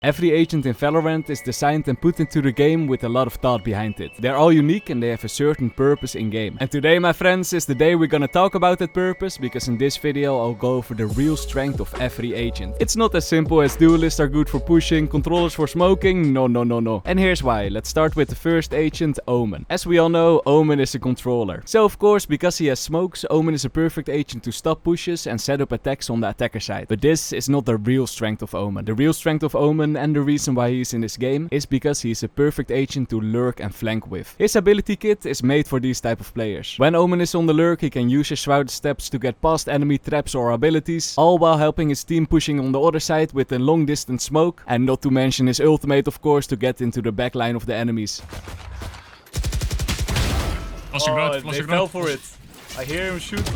Every agent in Valorant is designed and put into the game with a lot of thought behind it. They're all unique and they have a certain purpose in game. And today, my friends, is the day we're gonna talk about that purpose, because in this video I'll go over the real strength of every agent. It's not as simple as duelists are good for pushing, controllers for smoking, no. And here's why. Let's start with the first agent, Omen. As we all know, Omen is a controller. So of course, because he has smokes, Omen is a perfect agent to stop pushes and set up attacks on the attacker side. But this is not the real strength of Omen. The real strength of Omen, and the reason why he's in this game, is because he's a perfect agent to lurk and flank with. His ability kit is made for these type of players. When Omen is on the lurk, he can use his shrouded steps to get past enemy traps or abilities, all while helping his team pushing on the other side with a long distance smoke, and not to mention his ultimate of course to get into the backline of the enemies. They fell for it. I hear him shooting.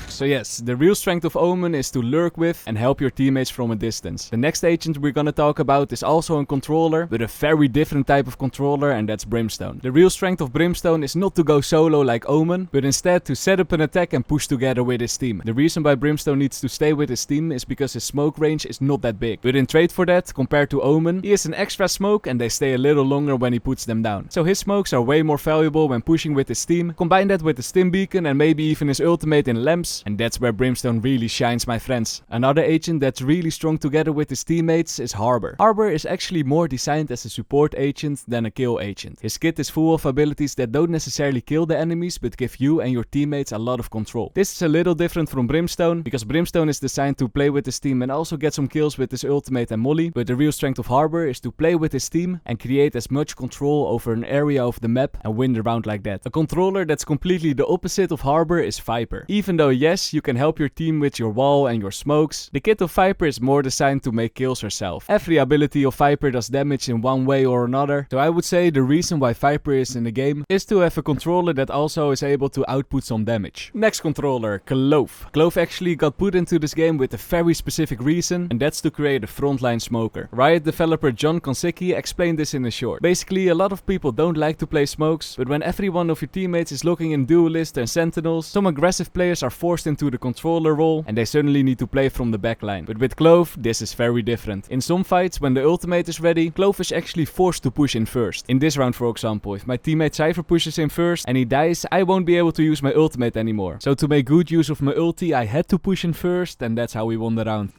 So yes, the real strength of Omen is to lurk with and help your teammates from a distance. The next agent we're gonna talk about is also a controller, but a very different type of controller, and that's Brimstone. The real strength of Brimstone is not to go solo like Omen, but instead to set up an attack and push together with his team. The reason why Brimstone needs to stay with his team is because his smoke range is not that big. But in trade for that, compared to Omen, he has an extra smoke and they stay a little longer when he puts them down. So his smokes are way more valuable when pushing with his team. Combine that with the stim beacon and maybe even his ultimate in lamps, and that's where Brimstone really shines, my friends. Another agent that's really strong together with his teammates is Harbor. Harbor is actually more designed as a support agent than a kill agent. His kit is full of abilities that don't necessarily kill the enemies, but give you and your teammates a lot of control. This is a little different from Brimstone, because Brimstone is designed to play with his team and also get some kills with his ultimate and molly, but the real strength of Harbor is to play with his team and create as much control over an area of the map and win the round like that. A controller that's completely the opposite of Harbor is Viper. Even though yes, you can help your team with your wall and your smokes, the kit of Viper is more designed to make kills herself. Every ability of Viper does damage in one way or another, so I would say the reason why Viper is in the game is to have a controller that also is able to output some damage. Next controller, Clove. Clove actually got put into this game with a very specific reason, and that's to create a frontline smoker. Riot developer John Konsicki explained this in a short. Basically, a lot of people don't like to play smokes, but when every one of your teammates is looking in Duelists and Sentinels, some aggressive players are forced into the controller role and they suddenly need to play from the backline. But with Clove, this is very different. In some fights, when the ultimate is ready, Clove is actually forced to push in first. In this round, for example, if my teammate Cypher pushes in first and he dies, I won't be able to use my ultimate anymore. So to make good use of my ulti, I had to push in first, and that's how we won the round.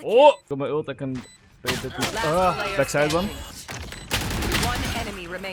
Oh! Got my ult, I can... backside one.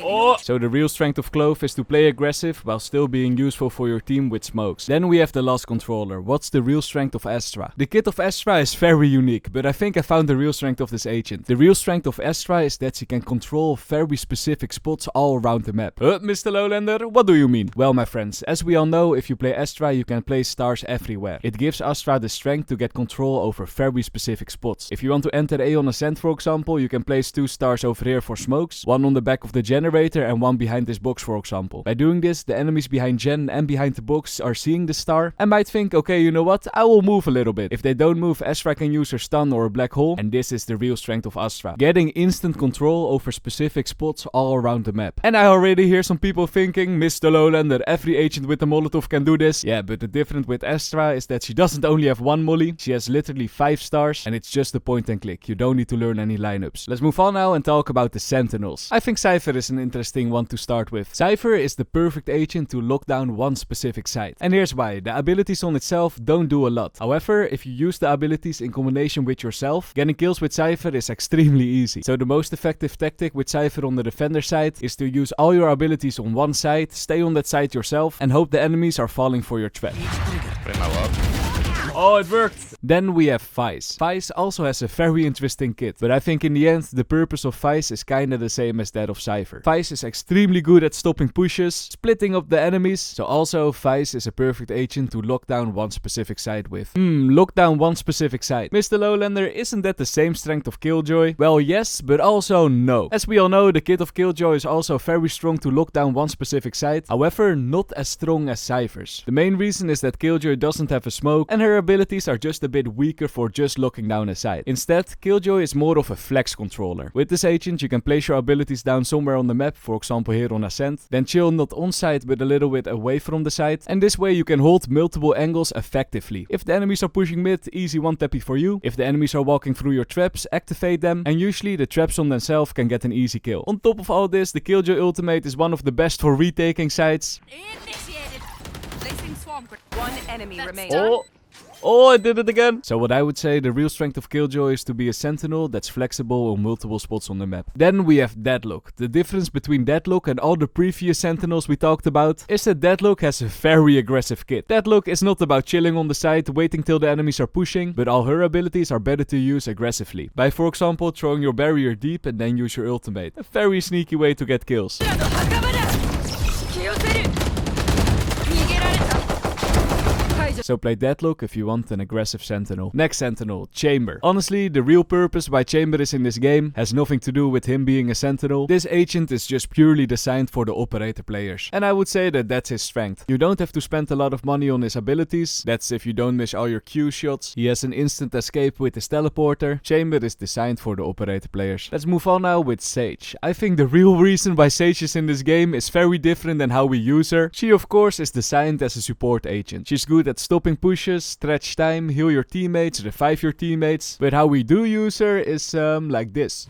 Oh! So the real strength of Clove is to play aggressive while still being useful for your team with smokes. Then we have the last controller. What's the real strength of Astra? The kit of Astra is very unique, but I think I found the real strength of this agent. The real strength of Astra is that she can control very specific spots all around the map. MrLowlander, what do you mean? Well, my friends, as we all know, if you play Astra, you can place stars everywhere. It gives Astra the strength to get control over very specific spots. If you want to enter A on Ascent, for example, you can place 2 stars over here for smokes, one on the back of the generator and one behind this box, for example. By doing this, the enemies behind Gen and behind the box are seeing the star and might think, okay, you know what, I will move a little bit. If they don't move, Astra can use her stun or a black hole, and this is the real strength of Astra. Getting instant control over specific spots all around the map. And I already hear some people thinking, MrLowlander, every agent with a Molotov can do this. Yeah, but the difference with Astra is that she doesn't only have one molly, she has literally 5 stars, and it's just a point and click. You don't need to learn any lineups. Let's move on now and talk about the Sentinels. I think Cypher is an interesting one to start with. Cypher is the perfect agent to lock down one specific site. And here's why. The abilities on itself don't do a lot. However, if you use the abilities in combination with yourself, getting kills with Cypher is extremely easy. So the most effective tactic with Cypher on the defender side is to use all your abilities on one side, stay on that side yourself, and hope the enemies are falling for your trap. Oh, it worked! Then we have Vice. Vice also has a very interesting kit, but I think in the end, the purpose of Vice is kinda the same as that of Cypher. Vice is extremely good at stopping pushes, splitting up the enemies, so also Vice is a perfect agent to lock down one specific side with. Lock down one specific side. MrLowlander, isn't that the same strength of Killjoy? Well, yes, but also no. As we all know, the kit of Killjoy is also very strong to lock down one specific side, however, not as strong as Cypher's. The main reason is that Killjoy doesn't have a smoke, and her abilities are just a bit weaker for just locking down a site. Instead, Killjoy is more of a flex controller. With this agent, you can place your abilities down somewhere on the map, for example here on Ascent, then chill not on site but a little bit away from the site, and this way you can hold multiple angles effectively. If the enemies are pushing mid, easy one tappy for you. If the enemies are walking through your traps, activate them, and usually the traps on themselves can get an easy kill. On top of all this, the Killjoy ultimate is one of the best for retaking sites. Initiated. Placing swamp. One enemy remains. Oh, I did it again. So what I would say, the real strength of Killjoy is to be a Sentinel that's flexible on multiple spots on the map. Then we have Deadlock. The difference between Deadlock and all the previous Sentinels we talked about is that Deadlock has a very aggressive kit. Deadlock is not about chilling on the side, waiting till the enemies are pushing, but all her abilities are better to use aggressively. By for example throwing your barrier deep and then use your ultimate. A very sneaky way to get kills. So play Deadlock if you want an aggressive Sentinel. Next Sentinel, Chamber. Honestly, the real purpose why Chamber is in this game has nothing to do with him being a Sentinel. This agent is just purely designed for the operator players. And I would say that that's his strength. You don't have to spend a lot of money on his abilities. That's if you don't miss all your Q shots. He has an instant escape with his teleporter. Chamber is designed for the operator players. Let's move on now with Sage. I think the real reason why Sage is in this game is very different than how we use her. She of course is designed as a support agent. She's good at stopping pushes, stretch time, heal your teammates, revive your teammates. But how we do use her is like this.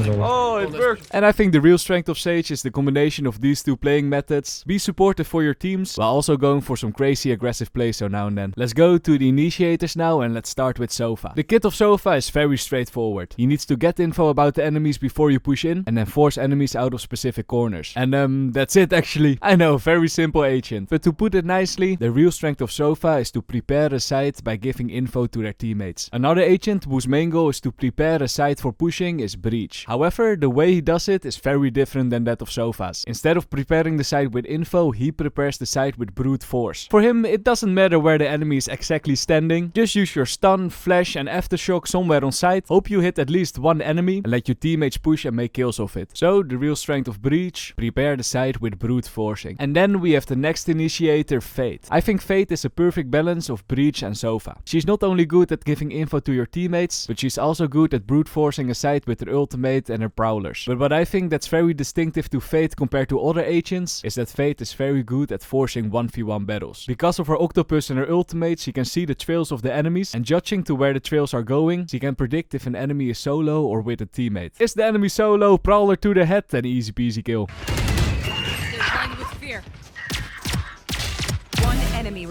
Oh, it worked. And I think the real strength of Sage is the combination of these two playing methods. Be supportive for your teams, while also going for some crazy aggressive plays so now and then. Let's go to the Initiators now and let's start with Sofa. The kit of Sofa is very straightforward. He needs to get info about the enemies before you push in, and then force enemies out of specific corners. And that's it actually. I know, very simple agent. But to put it nicely, the real strength of Sofa is to prepare a site by giving info to their teammates. Another agent whose main goal is to prepare a site for pushing is Breach. However, the way he does it is very different than that of Sofa's. Instead of preparing the site with info, he prepares the site with brute force. For him, it doesn't matter where the enemy is exactly standing. Just use your stun, flash and aftershock somewhere on site. Hope you hit at least one enemy and let your teammates push and make kills off it. So, the real strength of Breach, prepare the site with brute forcing. And then we have the next initiator, Fate. I think Fate is a perfect balance of Breach and Sofa. She's not only good at giving info to your teammates, but she's also good at brute forcing a site with her ultimate and her prowlers. But what I think that's very distinctive to Fate compared to other agents is that Fate is very good at forcing 1v1 battles. Because of her octopus and her ultimate, she can see the trails of the enemies, and judging to where the trails are going, she can predict if an enemy is solo or with a teammate. Is the enemy solo, prowler to the head, and easy peasy kill.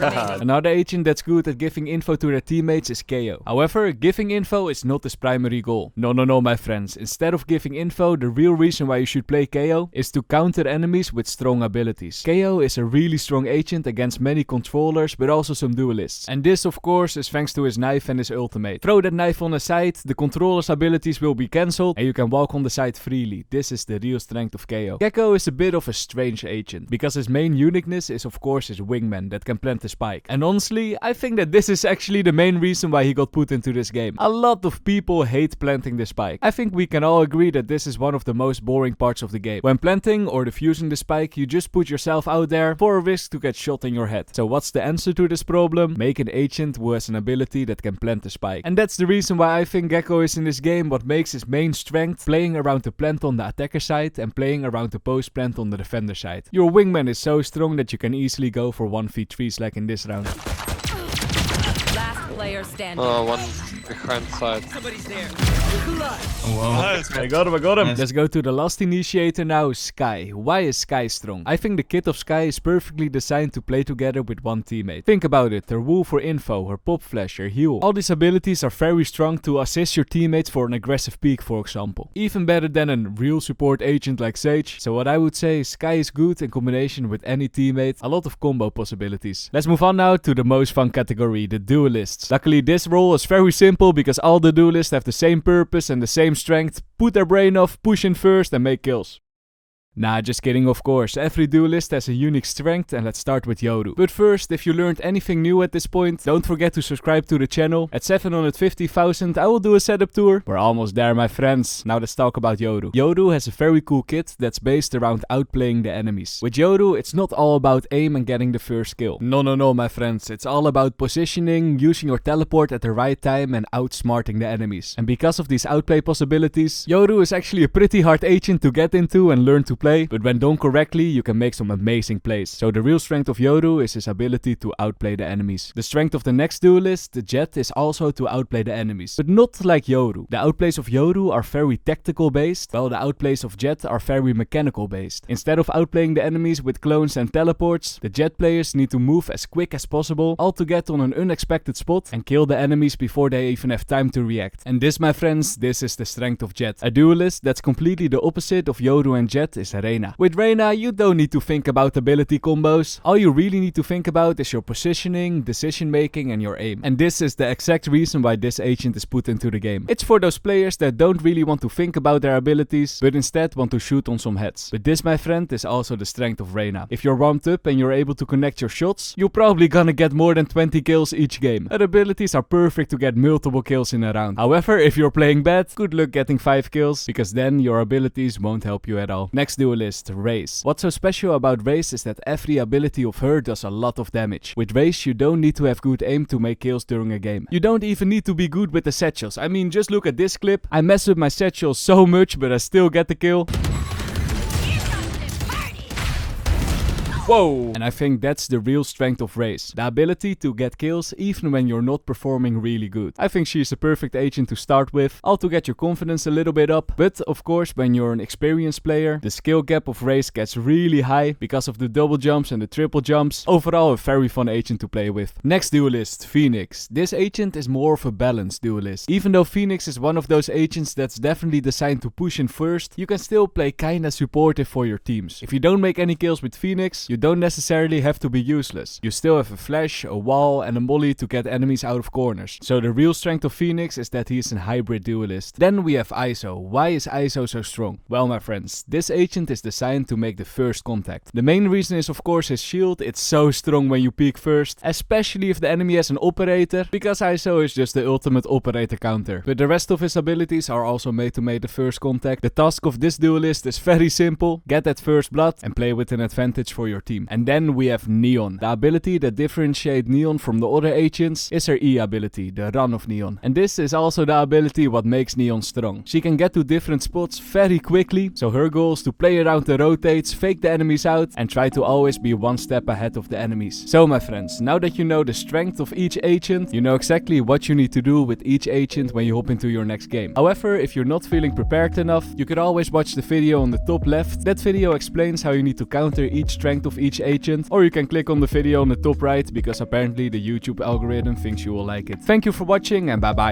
Another agent that's good at giving info to their teammates is KO. However, giving info is not his primary goal. No, my friends. Instead of giving info, the real reason why you should play KO is to counter enemies with strong abilities. KO is a really strong agent against many controllers, but also some duelists. And this, of course, is thanks to his knife and his ultimate. Throw that knife on the side, the controller's abilities will be cancelled, and you can walk on the side freely. This is the real strength of KO. Gekko is a bit of a strange agent, because his main uniqueness is of course his wingman that can plant the spike. And honestly, I think that this is actually the main reason why he got put into this game. A lot of people hate planting the spike. I think we can all agree that this is one of the most boring parts of the game. When planting or defusing the spike, you just put yourself out there for a risk to get shot in your head. So what's the answer to this problem? Make an agent who has an ability that can plant the spike. And that's the reason why I think Gekko is in this game. What makes his main strength playing around the plant on the attacker side and playing around the post plant on the defender side. Your wingman is so strong that you can easily go for 1v3s like in this round. Last player standing. One behind side. Somebody's there. Oh, wow. Nice. I got him. Let's go to the last initiator now, Sky. Why is Sky strong? I think the kit of Sky is perfectly designed to play together with one teammate. Think about it, her wool for info, her pop flash, her heal. All these abilities are very strong to assist your teammates for an aggressive peek, for example. Even better than a real support agent like Sage. So what I would say is Sky is good in combination with any teammate. A lot of combo possibilities. Let's move on now to the most fun category, the Duelists. Luckily this role is very simple because all the Duelists have the same purpose and the same strength. Put their brain off, push in first and make kills. Nah, just kidding, of course. Every duelist has a unique strength, and let's start with Yoru. But first, if you learned anything new at this point, don't forget to subscribe to the channel. At 750,000, I will do a setup tour. We're almost there, my friends. Now let's talk about Yoru. Yoru has a very cool kit that's based around outplaying the enemies. With Yoru, it's not all about aim and getting the first kill. No, my friends. It's all about positioning, using your teleport at the right time, and outsmarting the enemies. And because of these outplay possibilities, Yoru is actually a pretty hard agent to get into and learn to play, but when done correctly, you can make some amazing plays. So the real strength of Yoru is his ability to outplay the enemies. The strength of the next duelist, the Jett, is also to outplay the enemies, but not like Yoru. The outplays of Yoru are very tactical based, while the outplays of Jett are very mechanical based. Instead of outplaying the enemies with clones and teleports, the Jett players need to move as quick as possible, all to get on an unexpected spot and kill the enemies before they even have time to react. And this, my friends, this is the strength of Jett. A duelist that's completely the opposite of Yoru and Jett is Reyna. With Reyna, you don't need to think about ability combos. All you really need to think about is your positioning, decision making, and your aim. And this is the exact reason why this agent is put into the game. It's for those players that don't really want to think about their abilities, but instead want to shoot on some heads. But this, my friend, is also the strength of Reyna. If you're warmed up and you're able to connect your shots, you're probably gonna get more than 20 kills each game. Her abilities are perfect to get multiple kills in a round. However, if you're playing bad, good luck getting 5 kills, because then your abilities won't help you at all. Next duelist, Raze. What's so special about Raze is that every ability of her does a lot of damage. With Raze, you don't need to have good aim to make kills during a game. You don't even need to be good with the satchels. I mean, just look at this clip. I mess up my satchels so much, but I still get the kill. Whoa! And I think that's the real strength of Raze. The ability to get kills even when you're not performing really good. I think she's a perfect agent to start with, all to get your confidence a little bit up. But of course, when you're an experienced player, the skill gap of Raze gets really high because of the double jumps and the triple jumps. Overall, a very fun agent to play with. Next duelist, Phoenix. This agent is more of a balanced duelist. Even though Phoenix is one of those agents that's definitely designed to push in first, you can still play kinda supportive for your teams. If you don't make any kills with Phoenix, you don't necessarily have to be useless. You still have a flash, a wall, and a molly to get enemies out of corners. So the real strength of Phoenix is that he's a hybrid duelist. Then we have ISO. Why is ISO so strong? Well, my friends, this agent is designed to make the first contact. The main reason is of course his shield. It's so strong when you peek first, especially if the enemy has an operator, because ISO is just the ultimate operator counter. But the rest of his abilities are also made to make the first contact. The task of this duelist is very simple. Get that first blood and play with an advantage for your team. And then we have Neon. The ability that differentiates Neon from the other agents is her E ability, the Run of Neon. And this is also the ability what makes Neon strong. She can get to different spots very quickly, so her goal is to play around the rotates, fake the enemies out, and try to always be one step ahead of the enemies. So my friends, now that you know the strength of each agent, you know exactly what you need to do with each agent when you hop into your next game. However, if you're not feeling prepared enough, you could always watch the video on the top left. That video explains how you need to counter each strength of each agent, or you can click on the video on the top right, because apparently the YouTube algorithm thinks you will like it. Thank you for watching, and bye bye.